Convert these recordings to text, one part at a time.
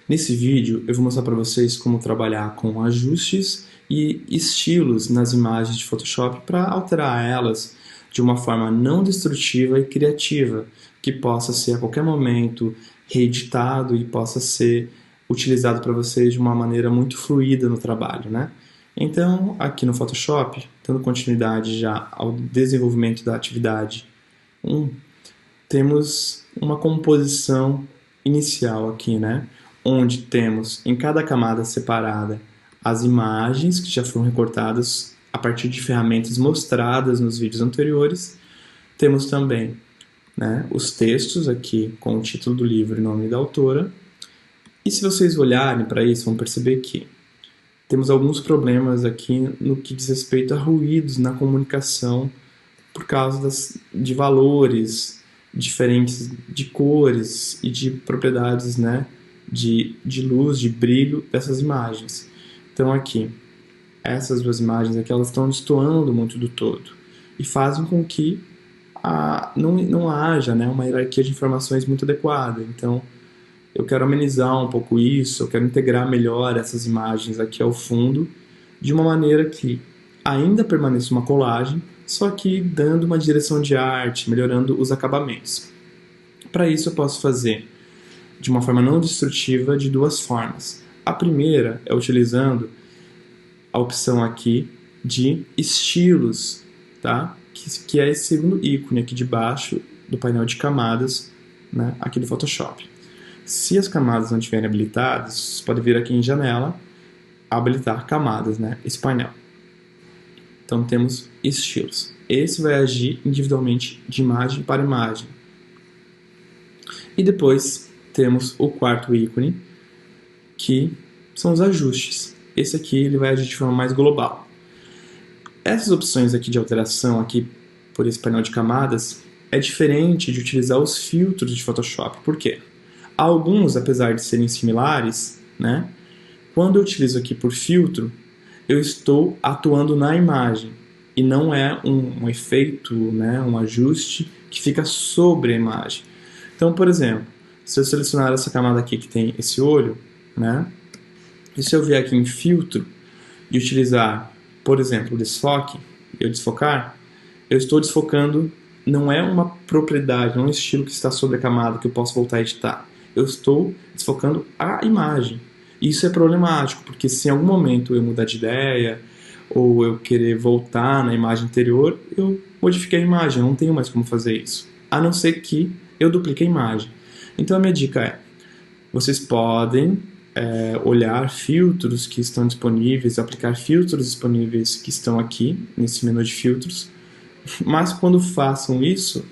Nesse vídeo eu vou mostrar para vocês como trabalhar com ajustes e estilos nas imagens de Photoshop para alterar elas de uma forma não destrutiva e criativa, que possa ser a qualquer momento reeditado e possa ser utilizado para vocês de uma maneira muito fluida no trabalho, né? Então, aqui no Photoshop, dando continuidade já ao desenvolvimento da atividade 1, temos uma composição inicial aqui, né? Onde temos em cada camada separada as imagens que já foram recortadas a partir de ferramentas mostradas nos vídeos anteriores. Temos também, né, os textos aqui com o título do livro e nome da autora. E se vocês olharem para isso, vão perceber que temos alguns problemas aqui no que diz respeito a ruídos na comunicação por causa de valores diferentes de cores e de propriedades, né, de luz, de brilho dessas imagens. Então aqui, essas duas imagens aqui, elas estão destoando muito do todo e fazem com que não haja, né, uma hierarquia de informações muito adequada. Então eu quero amenizar um pouco isso, eu quero integrar melhor essas imagens aqui ao fundo de uma maneira que ainda permaneça uma colagem, só que dando uma direção de arte, melhorando os acabamentos. Para isso eu posso fazer de uma forma não destrutiva de duas formas. A primeira é utilizando a opção aqui de estilos, tá? Que é esse segundo ícone aqui de baixo do painel de camadas, né, aqui do Photoshop. Se as camadas não estiverem habilitadas, você pode vir aqui em janela, habilitar camadas, né, esse painel. Então temos estilos. Esse vai agir individualmente de imagem para imagem. E depois temos o quarto ícone, que são os ajustes. Esse aqui ele vai agir de forma mais global. Essas opções aqui de alteração aqui por esse painel de camadas é diferente de utilizar os filtros de Photoshop. Por quê? Alguns, apesar de serem similares, né, quando eu utilizo aqui por filtro, eu estou atuando na imagem e não é um efeito, né, um ajuste que fica sobre a imagem. Então, por exemplo, se eu selecionar essa camada aqui que tem esse olho, né, e se eu vier aqui em filtro e utilizar, por exemplo, o desfoque, eu desfocar, eu estou desfocando, não é uma propriedade, não é um estilo que está sobre a camada que eu posso voltar a editar. Eu estou desfocando a imagem. Isso é problemático, porque se em algum momento eu mudar de ideia ou eu querer voltar na imagem anterior, eu modifiquei a imagem, eu não tenho mais como fazer isso, a não ser que eu duplique a imagem. Então a minha dica é, vocês podem olhar filtros que estão disponíveis, aplicar filtros disponíveis que estão aqui nesse menu de filtros, mas quando façam isso,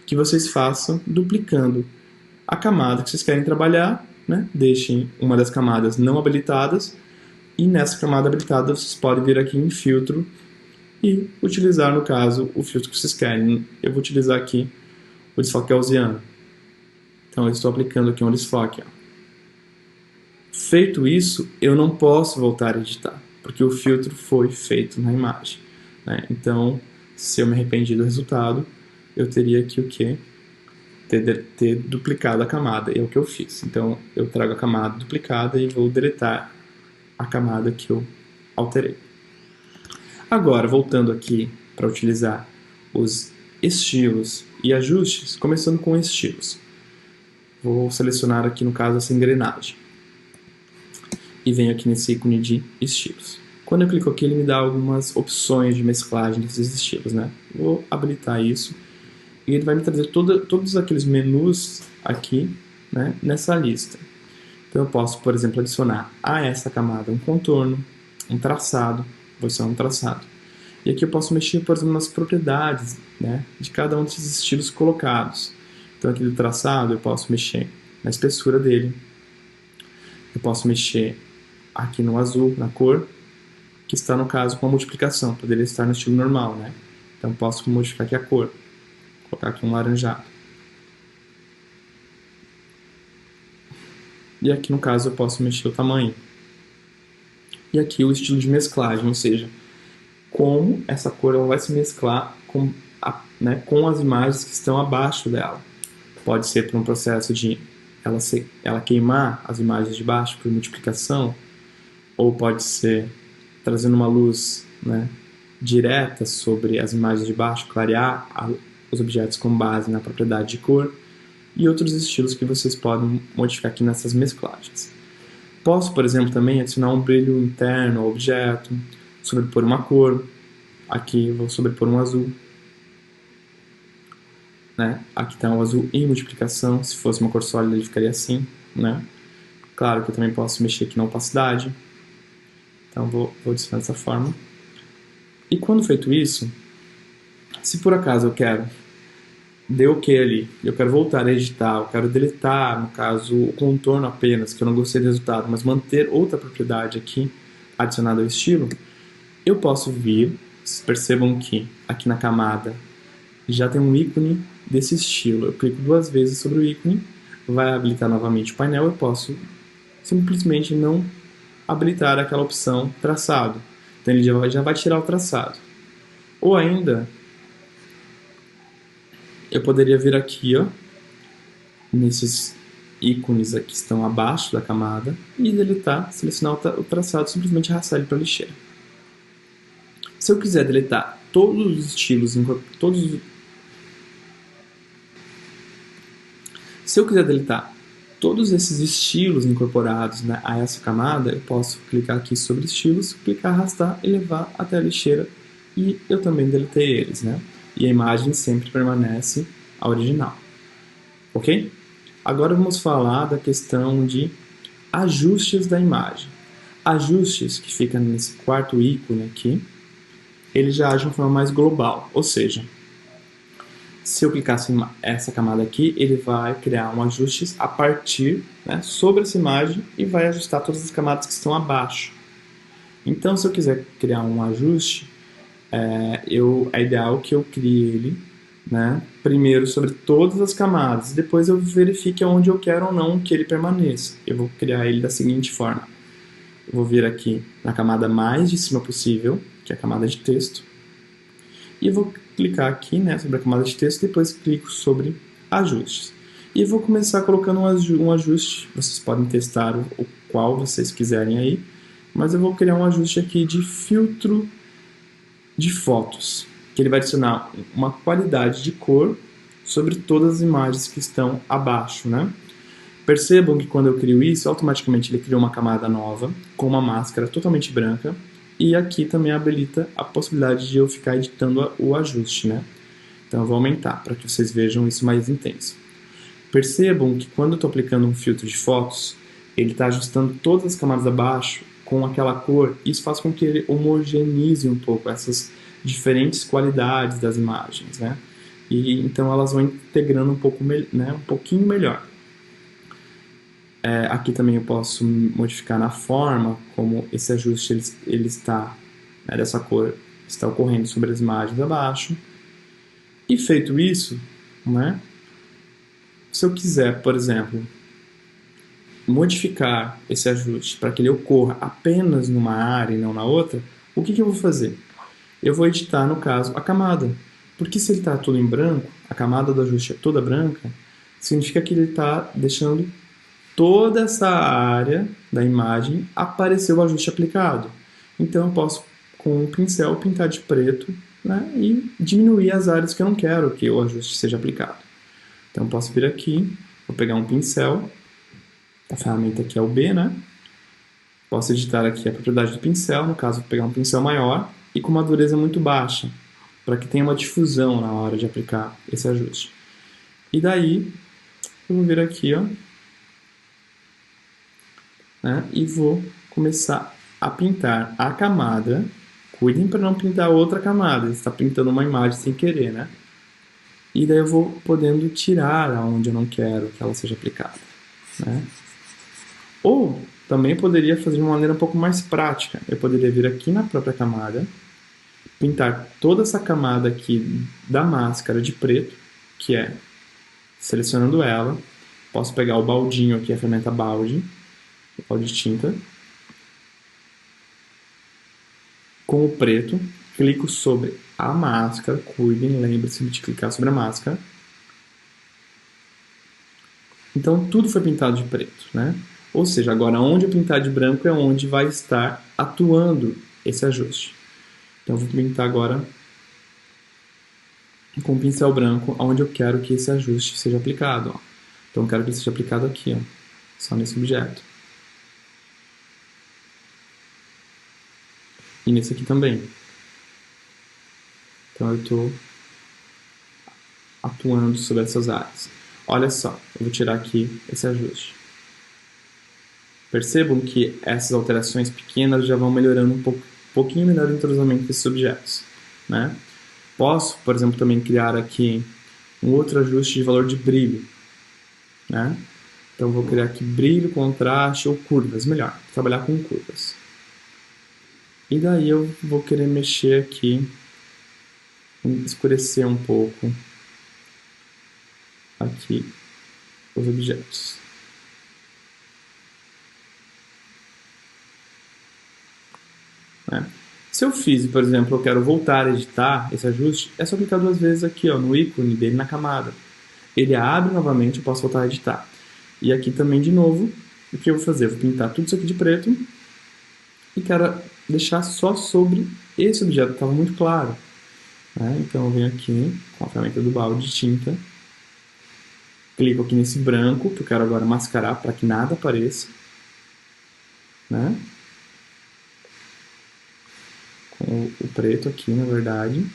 que vocês façam duplicando a camada que vocês querem trabalhar, né? Deixem uma das camadas não habilitadas e nessa camada habilitada vocês podem vir aqui em filtro e utilizar, no caso, o filtro que vocês querem. Eu vou utilizar aqui o desfoque gaussiano. Então eu estou aplicando aqui um desfoque. Feito isso, eu não posso voltar a editar, porque o filtro foi feito na imagem, né? Então, se eu me arrependi do resultado, eu teria aqui o quê? Ter duplicado a camada, é o que eu fiz. Então eu trago a camada duplicada e vou deletar a camada que eu alterei. Agora, voltando aqui para utilizar os estilos e ajustes, começando com estilos. Vou selecionar aqui, no caso, essa engrenagem. E venho aqui nesse ícone de estilos. Quando eu clico aqui, ele me dá algumas opções de mesclagem desses estilos, né? Vou habilitar isso. E ele vai me trazer todos aqueles menus aqui, né, nessa lista. Então eu posso, por exemplo, adicionar a essa camada um contorno, um traçado, vou adicionar um traçado. E aqui eu posso mexer, por exemplo, nas propriedades, né, de cada um desses estilos colocados. Então aqui do traçado eu posso mexer na espessura dele, eu posso mexer aqui no azul, na cor, que está no caso com a multiplicação, poderia estar no estilo normal, né? Então posso modificar aqui a cor. Vou colocar aqui um laranjado. E aqui no caso eu posso mexer o tamanho. E aqui o estilo de mesclagem, ou seja, como essa cor ela vai se mesclar com as imagens que estão abaixo dela. Pode ser por um processo de ela queimar as imagens de baixo por multiplicação, ou pode ser trazendo uma luz, né, direta sobre as imagens de baixo, clarear os objetos com base na propriedade de cor, e outros estilos que vocês podem modificar aqui nessas mesclagens. Posso, por exemplo, também adicionar um brilho interno ao objeto, sobrepor uma cor, aqui vou sobrepor um azul, né? Aqui está o azul em multiplicação, se fosse uma cor sólida ele ficaria assim, né? Claro que eu também posso mexer aqui na opacidade, então vou adicionar dessa forma. E quando feito isso, se por acaso eu quero, deu OK ali, eu quero voltar a editar, eu quero deletar, no caso, o contorno apenas, que eu não gostei do resultado, mas manter outra propriedade aqui adicionada ao estilo, eu posso vir, vocês percebam que aqui na camada já tem um ícone desse estilo. Eu clico 2 vezes sobre o ícone, vai habilitar novamente o painel, eu posso simplesmente não habilitar aquela opção traçado. Então ele já vai tirar o traçado. Ou ainda, eu poderia vir aqui, ó, nesses ícones aqui que estão abaixo da camada e deletar, selecionar o traçado, simplesmente arrastar ele para a lixeira. Se eu quiser deletar todos os estilos, se eu quiser deletar todos esses estilos incorporados, né, a essa camada, eu posso clicar aqui sobre estilos, clicar, arrastar e levar até a lixeira, e eu também deletei eles, né? E a imagem sempre permanece a original. Ok? Agora vamos falar da questão de ajustes da imagem. Ajustes, que fica nesse quarto ícone aqui, ele já age de uma forma mais global, ou seja, se eu clicasse em essa camada aqui, ele vai criar um ajuste a partir, né, sobre essa imagem e vai ajustar todas as camadas que estão abaixo. Então, se eu quiser criar um ajuste, é ideal que eu crie ele, né, primeiro sobre todas as camadas, depois eu verifique onde eu quero ou não que ele permaneça. Eu vou criar ele da seguinte forma. Eu vou vir aqui na camada mais de cima possível, que é a camada de texto, e vou clicar aqui, né, sobre a camada de texto, depois clico sobre ajustes. E vou começar colocando um ajuste, vocês podem testar o qual vocês quiserem aí, mas eu vou criar um ajuste aqui de filtro de fotos, que ele vai adicionar uma qualidade de cor sobre todas as imagens que estão abaixo, né? Percebam que quando eu crio isso, automaticamente ele cria uma camada nova, com uma máscara totalmente branca, e aqui também habilita a possibilidade de eu ficar editando o ajuste, né? Então eu vou aumentar para que vocês vejam isso mais intenso. Percebam que quando eu estou aplicando um filtro de fotos, ele está ajustando todas as camadas abaixo com aquela cor. Isso faz com que ele homogeneize um pouco essas diferentes qualidades das imagens, né? E então elas vão integrando um pouco, né, um pouquinho melhor. Aqui também eu posso modificar na forma como esse ajuste ele está, né, dessa cor está ocorrendo sobre as imagens abaixo. E feito isso, né, se eu quiser, por exemplo, modificar esse ajuste para que ele ocorra apenas numa área e não na outra, o que eu vou fazer? Eu vou editar, no caso, a camada. Porque se ele está todo em branco, a camada do ajuste é toda branca, significa que ele está deixando toda essa área da imagem aparecer o ajuste aplicado. Então eu posso, com um pincel, pintar de preto, né, e diminuir as áreas que eu não quero que o ajuste seja aplicado. Então eu posso vir aqui, vou pegar um pincel, a ferramenta aqui é o B, né? Posso editar aqui a propriedade do pincel, no caso vou pegar um pincel maior e com uma dureza muito baixa, para que tenha uma difusão na hora de aplicar esse ajuste. E daí eu vou vir aqui, ó, né, e vou começar a pintar a camada. Cuidem para não pintar outra camada, você está pintando uma imagem sem querer, né? E daí eu vou podendo tirar aonde eu não quero que ela seja aplicada, né? Ou também poderia fazer de uma maneira um pouco mais prática. Eu poderia vir aqui na própria camada, pintar toda essa camada aqui da máscara de preto, que é selecionando ela. Posso pegar o baldinho aqui, a ferramenta balde, o balde de tinta, com o preto, clico sobre a máscara, cuidem, lembre-se de clicar sobre a máscara. Então tudo foi pintado de preto, né? Ou seja, agora onde eu pintar de branco é onde vai estar atuando esse ajuste. Então eu vou pintar agora com o pincel branco onde eu quero que esse ajuste seja aplicado. Ó. Então eu quero que ele seja aplicado aqui, ó, só nesse objeto. E nesse aqui também. Então eu estou atuando sobre essas áreas. Olha só, eu vou tirar aqui esse ajuste. Percebam que essas alterações pequenas já vão melhorando pouquinho melhor o entrosamento desses objetos, né? Posso, por exemplo, também criar aqui um outro ajuste de valor de brilho, né? Então vou criar aqui brilho, contraste ou curvas, melhor, trabalhar com curvas. E daí eu vou querer mexer aqui, escurecer um pouco aqui os objetos. Né? Se eu fiz, por exemplo, eu quero voltar a editar esse ajuste, é só clicar 2 vezes aqui, ó, no ícone dele na camada. Ele abre novamente, eu posso voltar a editar. E aqui também, de novo, o que eu vou fazer? Eu vou pintar tudo isso aqui de preto e quero deixar só sobre esse objeto, que estava muito claro. Né? Então eu venho aqui com a ferramenta do balde de tinta, clico aqui nesse branco, que eu quero agora mascarar para que nada apareça. Né? Com o preto aqui, na verdade.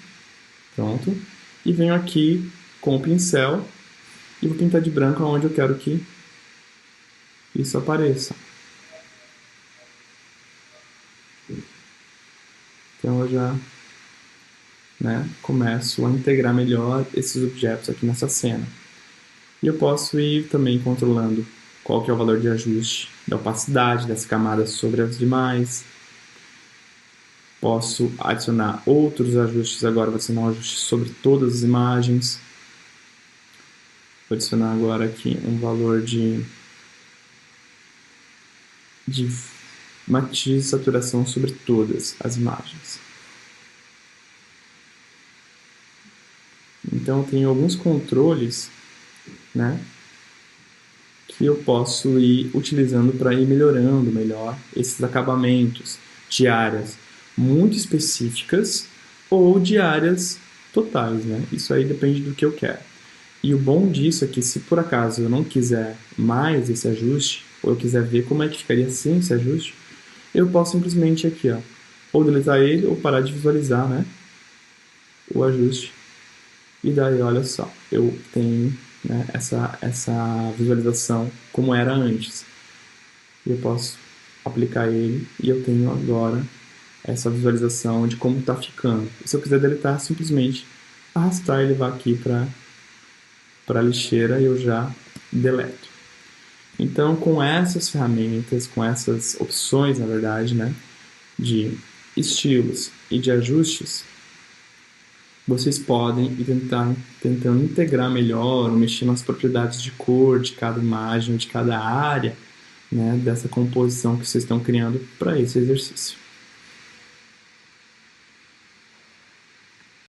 Pronto. E venho aqui com o pincel e vou pintar de branco onde eu quero que isso apareça. Então eu já começo a integrar melhor esses objetos aqui nessa cena. E eu posso ir também controlando qual que é o valor de ajuste da opacidade dessa camada sobre as demais. Posso adicionar outros ajustes agora, vou adicionar um ajuste sobre todas as imagens. Vou adicionar agora aqui um valor de matiz e saturação sobre todas as imagens. Então eu tenho alguns controles, né, que eu posso ir utilizando para ir melhorando melhor esses acabamentos de áreas muito específicas ou de áreas totais, né? Isso aí depende do que eu quero. E o bom disso é que se por acaso eu não quiser mais esse ajuste, ou eu quiser ver como é que ficaria sem esse ajuste, eu posso simplesmente aqui, ó, ou deletar ele ou parar de visualizar, né, o ajuste. E daí, olha só, eu tenho, né, essa visualização como era antes. Eu posso aplicar ele e eu tenho agora essa visualização de como está ficando. E se eu quiser deletar, simplesmente arrastar e levar aqui para a lixeira e eu já deleto. Então, com essas ferramentas, com essas opções, na verdade, né, de estilos e de ajustes, vocês podem ir tentando integrar melhor, ou mexer nas propriedades de cor de cada imagem, de cada área, né, dessa composição que vocês estão criando para esse exercício.